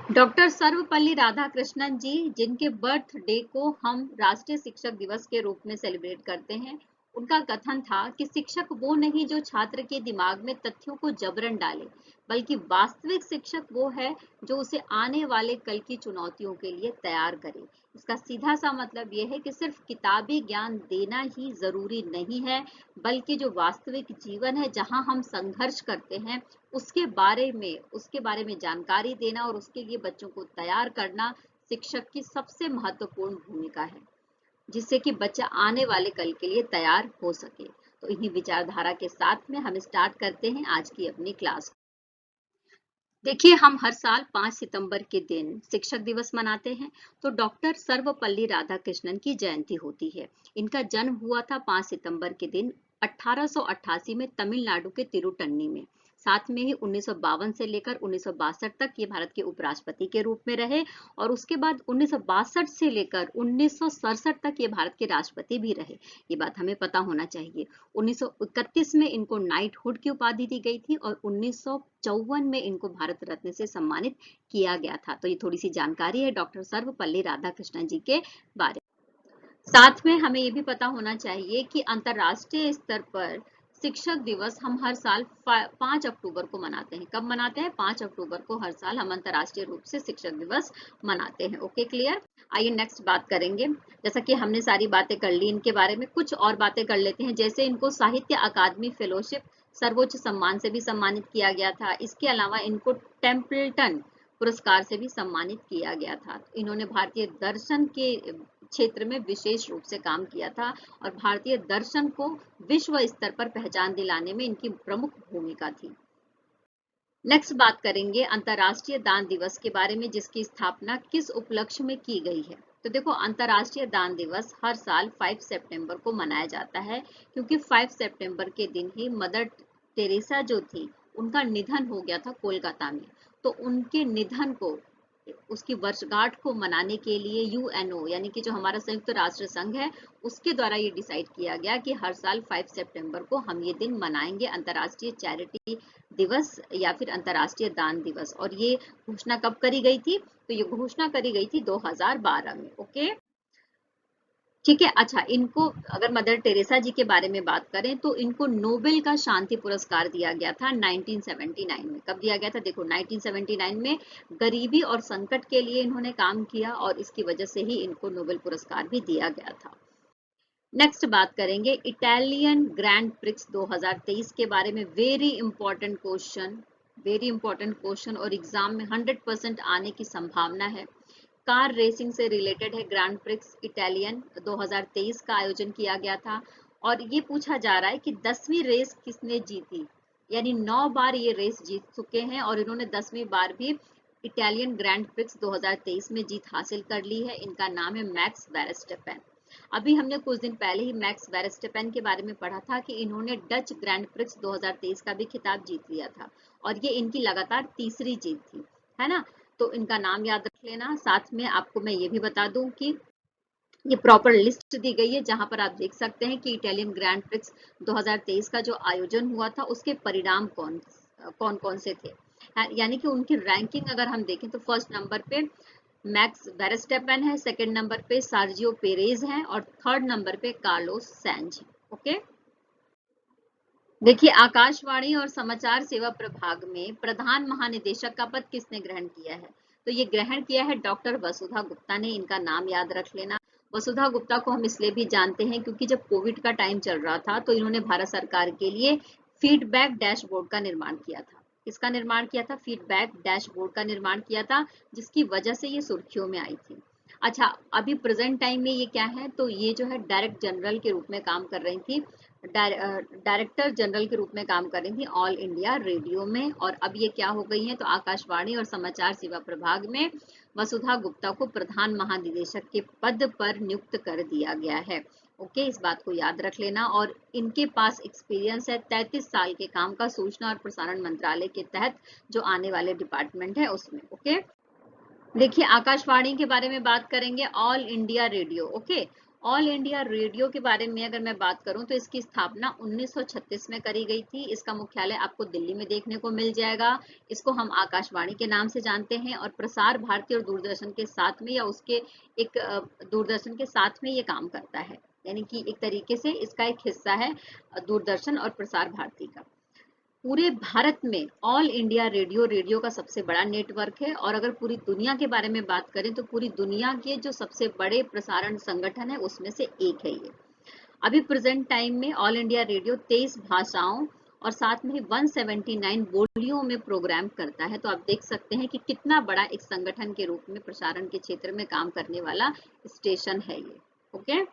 Doctor Sarvepalli Radhakrishnan जी, जिनके birthday को हम राष्ट्रीय शिक्षक दिवस के रूप में सेलिब्रेट करते हैं, उनका कथन था कि शिक्षक वो नहीं जो छात्र के दिमाग में तथ्यों को जबरन डाले, बल्कि वास्तविक शिक्षक वो है जो उसे आने वाले कल की चुनौतियों के लिए तैयार करे। इसका सीधा सा मतलब ये है कि सिर्फ किताबी ज्ञान देना ही जरूरी नहीं है, बल्कि जो वास्तविक जीवन है जहां हम संघर्ष करते हैं उसके बारे में जानकारी देना और उसके लिए बच्चों को तैयार करना शिक्षक की सबसे महत्वपूर्ण भूमिका है, जिससे कि बच्चा आने वाले कल के लिए तैयार हो सके। तो इन्हीं विचारधारा के साथ में हम स्टार्ट करते हैं आज की अपनी क्लास। देखिए, हम हर साल 5 सितंबर के दिन शिक्षक दिवस मनाते हैं। तो डॉक्टर सर्वपल्ली राधाकृष्णन की जयंती होती है। इनका जन्म हुआ था 5 सितंबर के दिन 1888 में तमिलनाडु के तिरुटन्नी में। साथ में ही 1952 से लेकर 1962 तक ये भारत के उपराष्ट्रपति के रूप में रहे और उसके बाद 1962 से लेकर 1967 तक ये भारत के राष्ट्रपति भी रहे। ये बात हमें पता होना चाहिए। 1931 में इनको नाइटहुड की उपाधि दी गई थी और 1954 में इनको भारत रत्न से सम्मानित किया गया था। तो ये थोड़ी सी जानकारी है डॉक्टर सर्वपल्ली राधाकृष्णन जी के बारे में। साथ में हमें ये भी पता होना चाहिए कि अंतर्राष्ट्रीय स्तर पर शिक्षक दिवस हम हर साल 5 अक्टूबर को मनाते हैं। कब मनाते हैं? 5 अक्टूबर को हर साल हम अंतर्राष्ट्रीय रूप से शिक्षक दिवस मनाते हैं। Okay, clear? आइए नेक्स्ट बात करेंगे। जैसा कि हमने सारी बातें कर ली इनके बारे में, कुछ और बातें कर लेते हैं। जैसे इनको साहित्य अकादमी फेलोशिप सर्वोच्च सम्मान से भी सम्मानित किया गया था। इसके अलावा इनको टेम्पल्टन पुरस्कार से भी सम्मानित किया गया था। इन्होंने भारतीय दर्शन के क्षेत्र में विशेष रूप से काम किया था और भारतीय दर्शन को विश्व स्तर पर पहचान दिलाने में इनकी प्रमुख भूमिका थी। नेक्स्ट बात करेंगे अंतर्राष्ट्रीय दान दिवस के बारे में, जिसकी स्थापना किस उपलक्ष्य में की गई है। तो देखो, अंतर्राष्ट्रीय दान दिवस हर साल 5 सितंबर को मनाया जाता है, क्योंकि 5 सितंबर के दिन ही मदर टेरेसा जो थी उनका निधन हो गया था कोलकाता में। तो उनके निधन को, उसकी वर्षगांठ को मनाने के लिए यूएनओ यानी कि जो हमारा संयुक्त राष्ट्र संघ है, उसके द्वारा ये डिसाइड किया गया कि हर साल 5 सितंबर को हम ये दिन मनाएंगे, अंतर्राष्ट्रीय चैरिटी दिवस या फिर अंतर्राष्ट्रीय दान दिवस। और ये घोषणा कब करी गई थी? तो ये घोषणा करी गई थी 2012 में। ओके, ठीक है। अच्छा, इनको अगर मदर टेरेसा जी के बारे में बात करें तो इनको नोबेल का शांति पुरस्कार दिया गया था 1979 में। कब दिया गया था? देखो, 1979 में गरीबी और संकट के लिए इन्होंने काम किया और इसकी वजह से ही इनको नोबेल पुरस्कार भी दिया गया था। नेक्स्ट बात करेंगे इटालियन ग्रैंड प्रिक्स 2023 के बारे में। वेरी इंपॉर्टेंट क्वेश्चन और एग्जाम में 100% आने की संभावना है। कार रेसिंग से रिलेटेड है। ग्रैंड प्रिक्स इटालियन 2023 का आयोजन किया गया था और ये पूछा जा रहा है कि 10वीं रेस किसने जीती। यानी 9 बार ये रेस जीत चुके हैं और इन्होंने 10वीं बार भी इटालियन ग्रैंड प्रिक्स 2023 में जीत हासिल कर ली है। इनका नाम है मैक्स वेरस्टेपेन। अभी हमने कुछ दिन पहले ही मैक्स वेरस्टेपेन के बारे में पढ़ा था कि इन्होंने डच ग्रैंड प्रिक्स 2023 का भी खिताब जीत लिया था और ये इनकी लगातार तीसरी जीत थी, है ना। तो इनका नाम याद रख लेना। साथ में आपको मैं ये भी बता दूं कि ये प्रॉपर लिस्ट दी गई है, जहां पर आप देख सकते हैं कि इटालियन ग्रैंड प्रिक्स 2023 का जो आयोजन हुआ था उसके परिणाम कौन कौन से थे। यानी कि उनकी रैंकिंग अगर हम देखें तो फर्स्ट नंबर पे मैक्स वेरस्टेपेन है, सेकंड नंबर पे सार्जियो पेरेज है और थर्ड नंबर पे कार्लोस सैंज। ओके, देखिए, आकाशवाणी और समाचार सेवा प्रभाग में प्रधान महानिदेशक का पद किसने ग्रहण किया है? तो ये ग्रहण किया है डॉक्टर वसुधा गुप्ता ने। इनका नाम याद रख लेना। वसुधा गुप्ता को हम इसलिए भी जानते हैं क्योंकि जब कोविड का टाइम चल रहा था तो इन्होंने भारत सरकार के लिए फीडबैक डैशबोर्ड का निर्माण किया था। इसका निर्माण किया था, फीडबैक डैशबोर्ड का निर्माण किया था, जिसकी वजह से ये सुर्खियों में आई थी। अच्छा, अभी प्रेजेंट टाइम में ये क्या है? तो ये जो है डायरेक्ट जनरल के रूप में काम कर रही थी, डायरेक्टर जनरल के रूप में काम कर रही थी ऑल इंडिया रेडियो में। और अब ये क्या हो गई है? तो आकाशवाणी और समाचार सेवा प्रभाग में वसुधा गुप्ता को प्रधान महानिदेशक के पद पर नियुक्त कर दिया गया है। ओके, इस बात को याद रख लेना। और इनके पास एक्सपीरियंस है 33 साल के काम का, सूचना और प्रसारण मंत्रालय के तहत जो आने वाले डिपार्टमेंट है उसमें। ओके, देखिए, आकाशवाणी के बारे में बात करेंगे, all India radio. Okay, all India radio के बारे में अगर मैं बात करूं तो इसकी स्थापना 1936 में करी गई थी। इसका मुख्यालय आपको दिल्ली में देखने को मिल जाएगा। इसको हम आकाशवाणी के नाम से जानते हैं और प्रसार भारती और दूरदर्शन के साथ में या उसके एक दूरदर्शन के साथ में ये काम करता है, यानी कि एक तरीके से इसका एक हिस्सा है दूरदर्शन और प्रसार भारती का। पूरे भारत में ऑल इंडिया रेडियो का सबसे बड़ा नेटवर्क है और अगर पूरी दुनिया के बारे में बात करें तो पूरी दुनिया के जो सबसे बड़े प्रसारण संगठन है उसमें से एक है ये। अभी प्रेजेंट टाइम में ऑल इंडिया रेडियो 23 भाषाओं और साथ में 179 बोलियों में प्रोग्राम करता है। तो आप देख सकते हैं कि कितना बड़ा एक संगठन के रूप में प्रसारण के क्षेत्र में काम करने वाला स्टेशन है ये। ओके,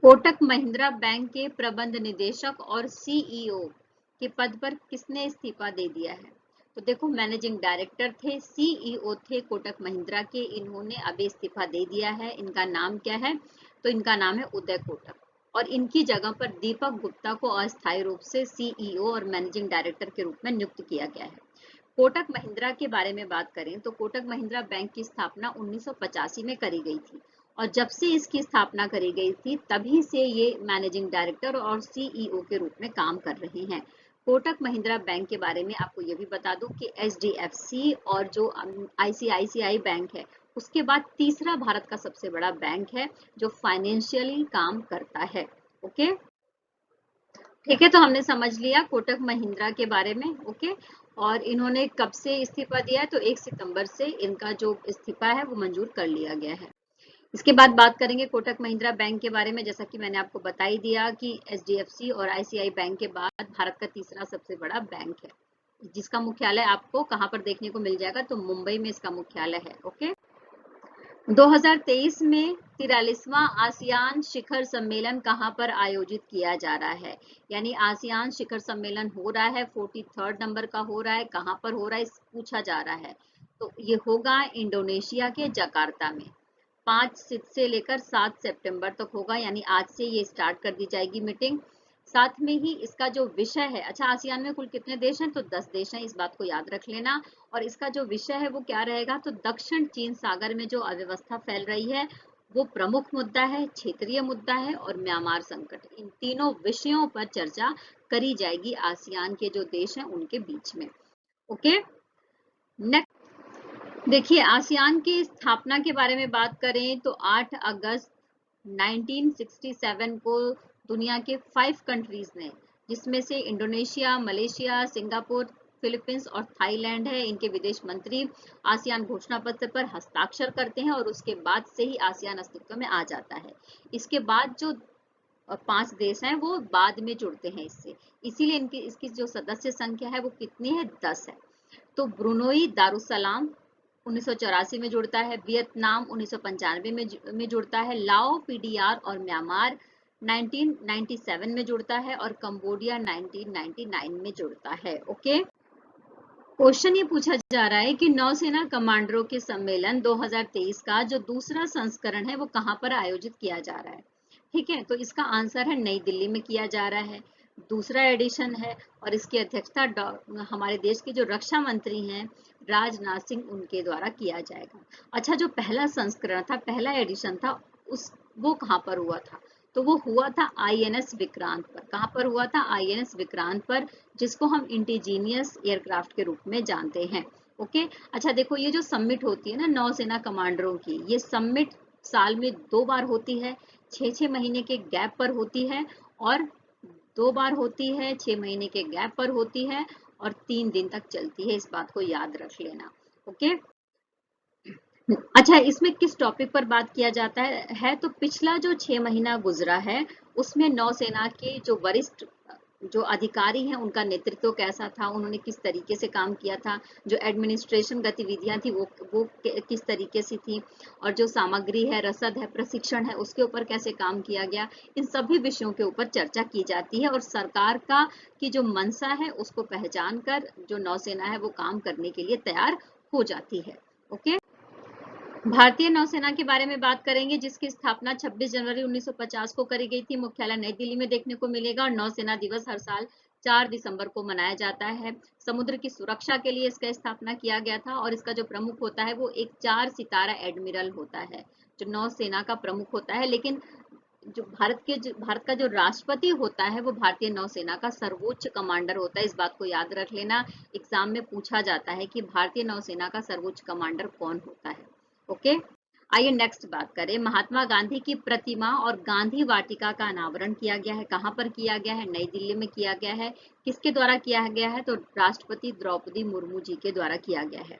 कोटक महिंद्रा बैंक के प्रबंध निदेशक और सीईओ के पद पर किसने इस्तीफा दे दिया है? तो देखो, मैनेजिंग डायरेक्टर थे, सीईओ थे कोटक महिंद्रा के, इन्होंने अभी इस्तीफा दे दिया है। इनका नाम क्या है? तो इनका नाम है उदय कोटक और इनकी जगह पर दीपक गुप्ता को अस्थायी रूप से सीईओ और मैनेजिंग डायरेक्टर के रूप में नियुक्त किया गया है। कोटक महिंद्रा के बारे में बात करें तो कोटक महिंद्रा बैंक की स्थापना 1985 में करी गई थी और जब से इसकी स्थापना करी गई थी तभी से ये मैनेजिंग डायरेक्टर और सीईओ के रूप में काम कर रहे हैं। कोटक महिंद्रा बैंक के बारे में आपको ये भी बता दूं कि एचडीएफसी और जो आईसीआईसीआई बैंक है उसके बाद तीसरा भारत का सबसे बड़ा बैंक है जो फाइनेंशियली काम करता है। ओके, ठीक है, तो हमने समझ लिया कोटक महिंद्रा के बारे में। ओके, और इन्होंने कब से इस्तीफा दिया है? तो 1 सितंबर से इनका जो इस्तीफा है वो मंजूर कर लिया गया है। इसके बाद बात करेंगे कोटक महिंद्रा बैंक के बारे में। जैसा कि मैंने आपको बता ही दिया कि एचडीएफसी और आईसीआई बैंक के बाद भारत का तीसरा सबसे बड़ा बैंक है, जिसका मुख्यालय आपको कहां पर देखने को मिल जाएगा? तो मुंबई में इसका मुख्यालय है। ओके, 2023 में 43वां आसियान शिखर सम्मेलन कहां पर आयोजित किया जा रहा है? यानी आसियान शिखर सम्मेलन हो रहा है, 43rd नंबर का हो रहा है। कहां पर हो रहा है पूछा जा रहा है, तो ये होगा इंडोनेशिया के जकार्ता में। 5 से लेकर 7 सितंबर तक होगा, यानी आज से ये स्टार्ट कर दी जाएगी मीटिंग। साथ में ही इसका जो विषय है, अच्छा आसियान में कुल कितने देश हैं? तो 10 देश हैं, इस बात को याद रख लेना। और इसका जो विषय है वो क्या रहेगा? तो दक्षिण चीन सागर में जो अव्यवस्था फैल रही है वो प्रमुख मुद्दा है, क्षेत्रीय मुद्दा है और म्यांमार संकट। इन तीनों विषयों पर चर्चा करी जाएगी आसियान के जो देश हैं उनके बीच में। ओके, नेक्स्ट देखिए, आसियान की स्थापना के बारे में बात करें तो 8 अगस्त 1967 को दुनिया के 5 कंट्रीज ने, जिसमें से इंडोनेशिया, मलेशिया, सिंगापुर, फिलीपींस और थाईलैंड है, इनके विदेश मंत्री आसियान घोषणा पत्र पर हस्ताक्षर करते हैं और उसके बाद से ही आसियान अस्तित्व में आ जाता है। इसके बाद जो 5 देश हैं वो बाद में जुड़ते हैं इससे, इसीलिए इसकी जो सदस्य संख्या है वो कितनी है? 10 है। तो ब्रुनोई दारुसलाम 1984 में जुड़ता है, वियतनाम 1995 में जुड़ता है, लाओ, पीडीआर और म्यांमार 1997 में जुड़ता है और कंबोडिया 1999 में जुड़ता है। ओके, क्वेश्चन ये पूछा जा रहा है कि नौसेना कमांडरों के सम्मेलन 2023 का जो दूसरा संस्करण है वो कहां पर आयोजित किया जा रहा है? ठीक है, तो इसका आंसर है नई दिल्ली में किया जा रहा है, दूसरा एडिशन है और इसकी अध्यक्षता हमारे देश के जो रक्षा मंत्री हैं राजनाथ सिंह उनके द्वारा किया जाएगा। अच्छा, जो पहला संस्करण था, पहला एडिशन था, वो कहां पर हुआ था? तो वो हुआ था आईएनएस विक्रांत पर। कहां पर हुआ था? आईएनएस विक्रांत पर, जिसको हम इंडिजीनियस एयरक्राफ्ट के रूप में जानते हैं। ओके, अच्छा देखो, ये जो समिट होती है ना नौसेना कमांडरों की, ये समिट साल में 2 बार होती है, 6-6 महीने के गैप पर होती है और 2 बार होती है, 6 महीने के गैप पर होती है और 3 दिन तक चलती है, इस बात को याद रख लेना। ओके, अच्छा, इसमें किस टॉपिक पर बात किया जाता है? तो पिछला जो 6 महीना गुजरा है उसमें नौसेना के जो वरिष्ठ जो अधिकारी हैं उनका नेतृत्व कैसा था, उन्होंने किस तरीके से काम किया था, जो एडमिनिस्ट्रेशन गतिविधियां थी वो किस तरीके से थी, और जो सामग्री है, रसद है, प्रशिक्षण है, उसके ऊपर कैसे काम किया गया, इन सभी विषयों के ऊपर चर्चा की जाती है और सरकार का की जो मंशा है उसको पहचान कर जो नौसेना है वो काम करने के लिए तैयार हो जाती है। ओके, भारतीय नौसेना के बारे में बात करेंगे, जिसकी स्थापना 26 जनवरी 1950 को करी गई थी। मुख्यालय नई दिल्ली में देखने को मिलेगा और नौसेना दिवस हर साल 4 दिसंबर को मनाया जाता है। समुद्र की सुरक्षा के लिए इसका स्थापना किया गया था और इसका जो प्रमुख होता है वो एक 4 सितारा एडमिरल होता है, जो नौसेना का प्रमुख होता है, लेकिन जो भारत का जो राष्ट्रपति होता है वो भारतीय नौसेना का सर्वोच्च कमांडर होता है। इस बात को याद रख लेना, एग्जाम में पूछा जाता है कि भारतीय नौसेना का सर्वोच्च कमांडर कौन होता है। ओके, आइए नेक्स्ट बात करें। महात्मा गांधी की प्रतिमा और गांधी वाटिका का अनावरण किया गया है, कहाँ पर किया गया है? नई दिल्ली में किया गया है। किसके द्वारा किया गया है? तो राष्ट्रपति द्रौपदी मुर्मू जी के द्वारा किया गया है।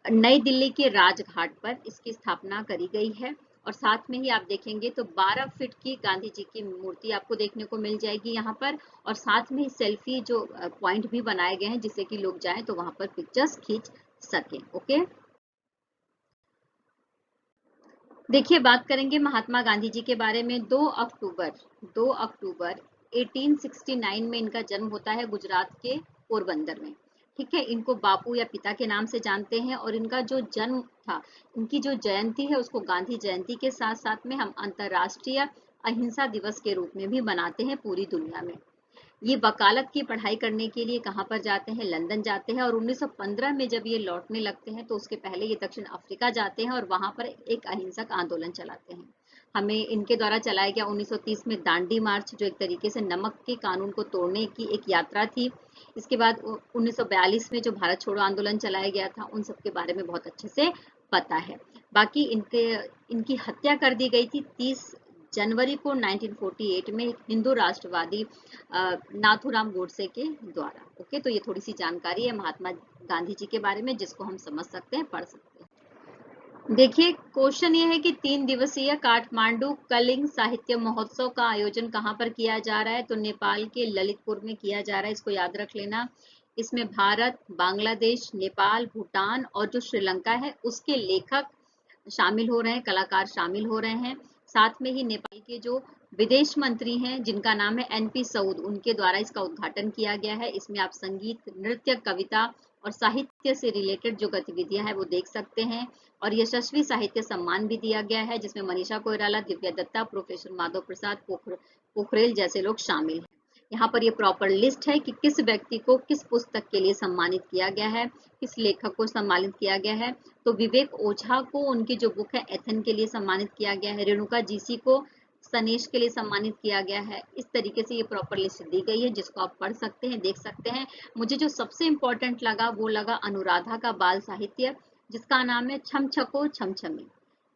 नई दिल्ली के राजघाट पर इसकी स्थापना करी गई है। और साथ में ही आप देखेंगे तो 12 फीट की गांधी जी की मूर्ति आपको देखने को मिल जाएगी यहाँ पर, और साथ में ही सेल्फी जो पॉइंट भी बनाए गए हैं जिससे कि लोग जाएं तो वहां पर पिक्चर्स खींच सकें। ओके, देखिए बात करेंगे महात्मा गांधी जी के बारे में। 2 अक्टूबर 1869 में इनका जन्म होता है गुजरात के पोरबंदर में। ठीक है, इनको बापू या पिता के नाम से जानते हैं, और इनका जो जन्म था, इनकी जो जयंती है उसको गांधी जयंती के साथ साथ में हम अंतर्राष्ट्रीय अहिंसा दिवस के रूप में भी मनाते हैं पूरी दुनिया में। ये वकालत की पढ़ाई करने के लिए कहाँ पर जाते हैं? लंदन जाते हैं, और 1915 में जब ये लौटने लगते हैं तो उसके पहले ये दक्षिण अफ्रीका जाते हैं और वहां पर एक अहिंसक आंदोलन चलाते हैं। हमें इनके द्वारा चलाया गया 1930 में दांडी मार्च, जो एक तरीके से नमक के कानून को तोड़ने की एक यात्रा थी। इसके बाद 1942 में जो भारत छोड़ो आंदोलन चलाया गया था, उन सब के बारे में बहुत अच्छे से पता है। बाकी इनकी हत्या कर दी गई थी 30 जनवरी को 1948 में एक हिंदू राष्ट्रवादी नाथूराम गोडसे के द्वारा। ओके, तो ये थोड़ी सी जानकारी है महात्मा गांधी जी के बारे में जिसको हम समझ सकते हैं, पढ़ सकते हैं। देखिए क्वेश्चन ये है कि 3 दिवसीय काठमांडू कलिंग साहित्य महोत्सव का आयोजन कहाँ पर किया जा रहा है? तो नेपाल के ललितपुर में किया जा रहा है, इसको याद रख लेना। इसमें भारत, बांग्लादेश, नेपाल, भूटान और जो श्रीलंका है उसके लेखक शामिल हो रहे हैं, कलाकार शामिल हो रहे हैं। साथ में ही नेपाल के जो विदेश मंत्री हैं जिनका नाम है एनपी सऊद, उनके द्वारा इसका उद्घाटन किया गया है। इसमें आप संगीत, नृत्य, कविता और साहित्य से रिलेटेड जो गतिविधियां हैं वो देख सकते हैं। और यशस्वी साहित्य सम्मान भी दिया गया है जिसमें मनीषा कोइराला, दिव्या दत्ता, प्रोफेसर माधव प्रसाद पोखरेल जैसे लोग शामिल हैं। यहाँ पर ये प्रॉपर लिस्ट है कि किस व्यक्ति को किस पुस्तक के लिए सम्मानित किया गया है, किस लेखक को सम्मानित किया गया है। तो विवेक ओझा को उनकी जो बुक है एथन के लिए सम्मानित किया गया है। रेणुका जीसी को सनेश के लिए सम्मानित किया गया है। इस तरीके से ये प्रॉपर लिस्ट दी गई है जिसको आप पढ़ सकते हैं, देख सकते हैं। मुझे जो सबसे इम्पोर्टेंट लगा वो लगा अनुराधा का बाल साहित्य, जिसका नाम है छम छको छम छमी।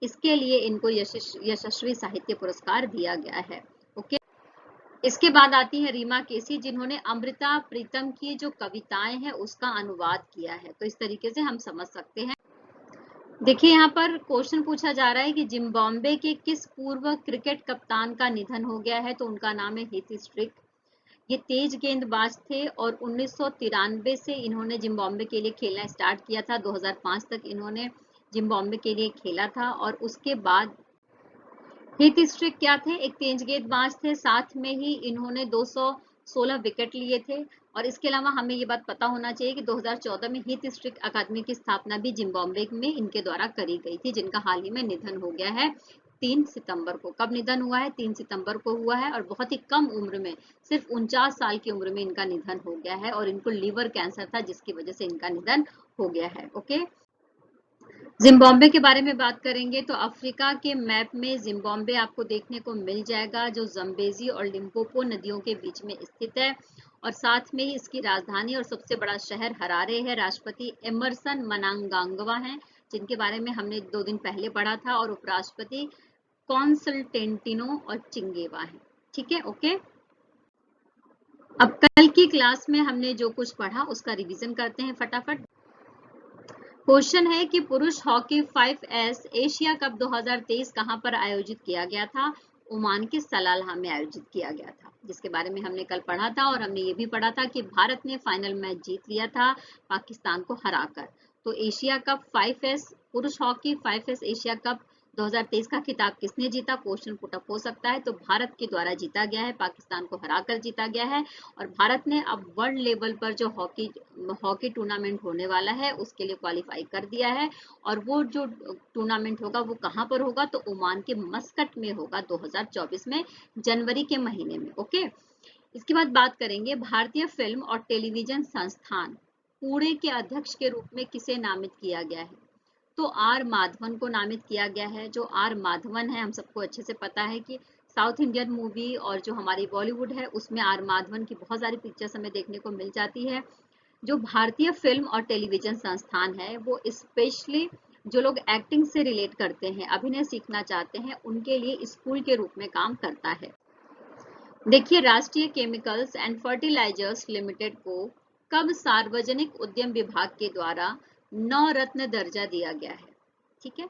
इसके लिए इनको यशस्वी साहित्य पुरस्कार दिया गया है। ओके, इसके बाद आती है रीमा केसी, जिन्होंने अमृता प्रीतम की जो कविताएं हैं उसका अनुवाद किया है। तो इस तरीके से हम समझ सकते हैं। देखिए यहाँ पर क्वेश्चन पूछा जा रहा है कि जिम्बाब्वे के किस पूर्व क्रिकेट कप्तान का निधन हो गया है? तो उनका नाम है हीथ स्ट्रिक। ये तेज गेंदबाज थे और 1993 से इन्होंने जिम्बाब्वे के लिए खेलना स्टार्ट किया था। 2005 तक इन्होंने जिम्बाब्वे के लिए खेला था। और उसके बाद हीथ स्ट्रिक क्या थे? एक तेज गेंदबाज थे, साथ में ही इन्होंने 216 विकेट लिए थे। और इसके अलावा हमें ये बात पता होना चाहिए कि 2014 में हीथ स्ट्रिक अकादमी की स्थापना भी जिम्बाब्वे में इनके द्वारा करी गई थी, जिनका हाल ही में निधन हो गया है 3 सितंबर को। कब निधन हुआ है? 3 सितंबर को हुआ है। और बहुत ही कम उम्र में, सिर्फ 49 साल की उम्र में इनका निधन हो गया है। और इनको लीवर कैंसर था जिसकी वजह से इनका निधन हो गया है। ओके, जिम्बाब्वे के बारे में बात करेंगे तो अफ्रीका के मैप में जिम्बाब्वे आपको देखने को मिल जाएगा, जो जम्बेजी और लिम्पोपो नदियों के बीच में स्थित है। और साथ में ही इसकी राजधानी और सबसे बड़ा शहर हरारे है। राष्ट्रपति एमरसन मनांगांगवा हैं, जिनके बारे में हमने 2 दिन पहले पढ़ा था। और उपराष्ट्रपति कॉन्स्टेंटिनो और चिंगेवा हैं। ठीक है, ओके। अब कल की क्लास में हमने जो कुछ पढ़ा उसका रिवीजन करते हैं फटाफट। क्वेश्चन है कि पुरुष हॉकी 5S एशिया कप 2023 कहां पर आयोजित किया गया था? ओमान के सलालाह में आयोजित किया गया था, जिसके बारे में हमने कल पढ़ा था। और हमने ये भी पढ़ा था कि भारत ने फाइनल मैच जीत लिया था पाकिस्तान को हराकर। तो एशिया कप 5S, पुरुष हॉकी 5S एशिया कप 2023 का खिताब किसने जीता? क्वेश्चन पुटअप हो सकता है। तो भारत के द्वारा जीता गया है, पाकिस्तान को हराकर जीता गया है। और भारत ने अब वर्ल्ड लेवल पर जो हॉकी टूर्नामेंट होने वाला है उसके लिए क्वालिफाई कर दिया है। और वो जो टूर्नामेंट होगा वो कहाँ पर होगा? तो ओमान के मस्कट में होगा 2024 में, जनवरी के महीने में। ओके, इसके बाद बात करेंगे भारतीय फिल्म और टेलीविजन संस्थान पुणे के अध्यक्ष के रूप में किसे नामित किया गया है? तो आर माधवन को नामित किया गया है। जो आर माधवन है, हम सबको अच्छे से पता है कि साउथ इंडियन मूवी और जो हमारी बॉलीवुड है उसमें आर माधवन की बहुत सारी पिक्चर्स हमें देखने को मिल जाती है। जो भारतीय फिल्म और टेलीविजन संस्थान है वो स्पेशली जो लोग एक्टिंग से रिलेट करते हैं, अभिनय सीखना चाहते हैं, उनके लिए स्कूल के रूप में काम करता है। देखिए, राष्ट्रीय केमिकल्स एंड फर्टिलाइजर्स लिमिटेड को कब सार्वजनिक उद्यम विभाग के द्वारा नवरत्न दर्जा दिया गया है? ठीक है,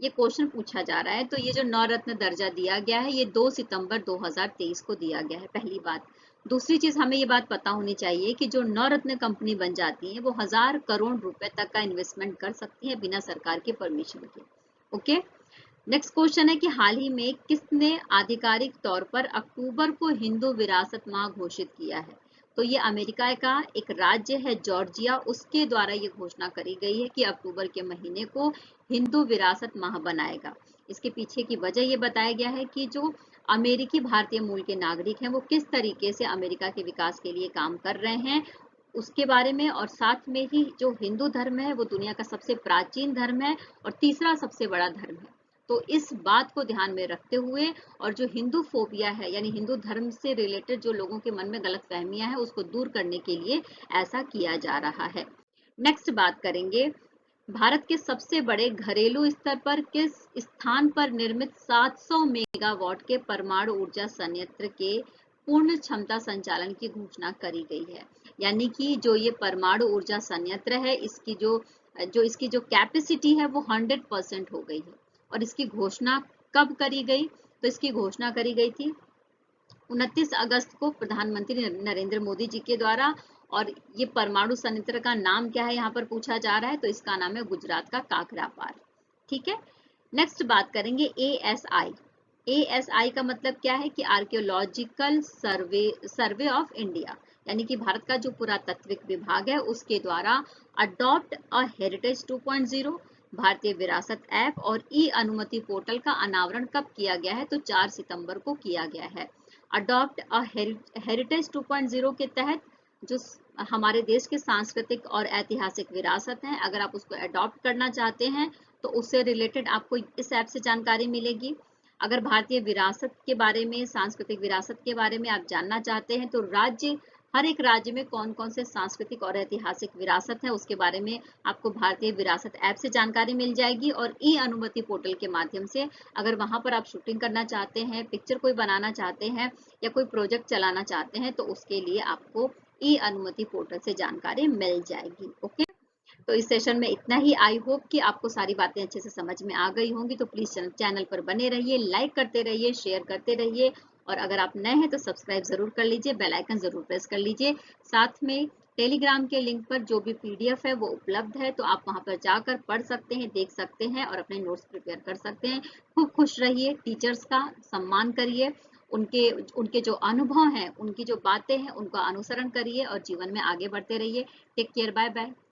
ये क्वेश्चन पूछा जा रहा है। तो ये जो नवरत्न दर्जा दिया गया है ये 2 सितंबर 2023 को दिया गया है, पहली बात। दूसरी चीज, हमें ये बात पता होनी चाहिए कि जो नवरत्न कंपनी बन जाती है वो 1000 करोड़ रुपए तक का इन्वेस्टमेंट कर सकती है बिना सरकार की परमिशन के। ओके, नेक्स्ट क्वेश्चन है कि हाल ही में किसने आधिकारिक तौर पर अक्टूबर को हिंदू विरासत माह घोषित किया है? तो ये अमेरिका का एक राज्य है जॉर्जिया, उसके द्वारा ये घोषणा करी गई है कि अक्टूबर के महीने को हिंदू विरासत माह बनाएगा। इसके पीछे की वजह ये बताया गया है कि जो अमेरिकी भारतीय मूल के नागरिक हैं वो किस तरीके से अमेरिका के विकास के लिए काम कर रहे हैं उसके बारे में, और साथ में ही जो हिंदू धर्म है वो दुनिया का सबसे प्राचीन धर्म है और तीसरा सबसे बड़ा धर्म है। तो इस बात को ध्यान में रखते हुए और जो हिंदू फोबिया है यानी हिंदू धर्म से रिलेटेड जो लोगों के मन में गलत फहमियां है उसको दूर करने के लिए ऐसा किया जा रहा है। नेक्स्ट बात करेंगे, भारत के सबसे बड़े घरेलू स्तर पर किस स्थान पर निर्मित 700 मेगावाट के परमाणु ऊर्जा संयंत्र के पूर्ण क्षमता संचालन की घोषणा करी गई है? यानी कि जो ये परमाणु ऊर्जा संयंत्र है इसकी जो कैपेसिटी है वो 100% हो गई है। और इसकी घोषणा कब करी गई? तो इसकी घोषणा करी गई थी 29 अगस्त को प्रधानमंत्री नरेंद्र मोदी जी के द्वारा। और ये परमाणु संयंत्र का नाम क्या है यहाँ पर पूछा जा रहा है, तो इसका नाम है गुजरात का काकरापार। ठीक है, नेक्स्ट बात करेंगे ASI। ASI का मतलब क्या है कि आर्कियोलॉजिकल सर्वे ऑफ इंडिया, यानी कि भारत का जो पुरातत्विक विभाग है उसके द्वारा अडॉप्ट अ हेरिटेज 2.0 भारतीय विरासत ऐप और ई अनुमति पोर्टल का अनावरण कब किया गया है? तो 4 सितंबर को किया गया है। अडॉप्ट अ हेरिटेज 2.0 के तहत जो हमारे देश के सांस्कृतिक और ऐतिहासिक विरासत हैं, अगर आप उसको अडॉप्ट करना चाहते हैं तो उससे रिलेटेड आपको इस ऐप से जानकारी मिलेगी। अगर भारतीय विरासत के बारे में, सांस्कृतिक विरासत के बारे में आप जानना चाहते हैं तो हर एक राज्य में कौन कौन से सांस्कृतिक और ऐतिहासिक विरासत है उसके बारे में आपको भारतीय विरासत ऐप से जानकारी मिल जाएगी। और ई अनुमति पोर्टल के माध्यम से अगर वहां पर आप शूटिंग करना चाहते हैं, पिक्चर कोई बनाना चाहते हैं या कोई प्रोजेक्ट चलाना चाहते हैं तो उसके लिए आपको ई अनुमति पोर्टल से जानकारी मिल जाएगी। ओके, तो इस सेशन में इतना ही। आई होप कि आपको सारी बातें अच्छे से समझ में आ गई होंगी। तो प्लीज चैनल पर बने रहिए, लाइक करते रहिए, शेयर करते रहिए, और अगर आप नए हैं तो सब्सक्राइब जरूर कर लीजिए, बेल आइकन जरूर प्रेस कर लीजिए। साथ में टेलीग्राम के लिंक पर जो भी PDF है वो उपलब्ध है, तो आप वहां पर जाकर पढ़ सकते हैं, देख सकते हैं और अपने नोट्स प्रिपेयर कर सकते हैं। खूब खुश रहिए, टीचर्स का सम्मान करिए, उनके जो अनुभव हैं, उनकी जो बातें हैं उनका अनुसरण करिए और जीवन में आगे बढ़ते रहिए। Take care, bye bye.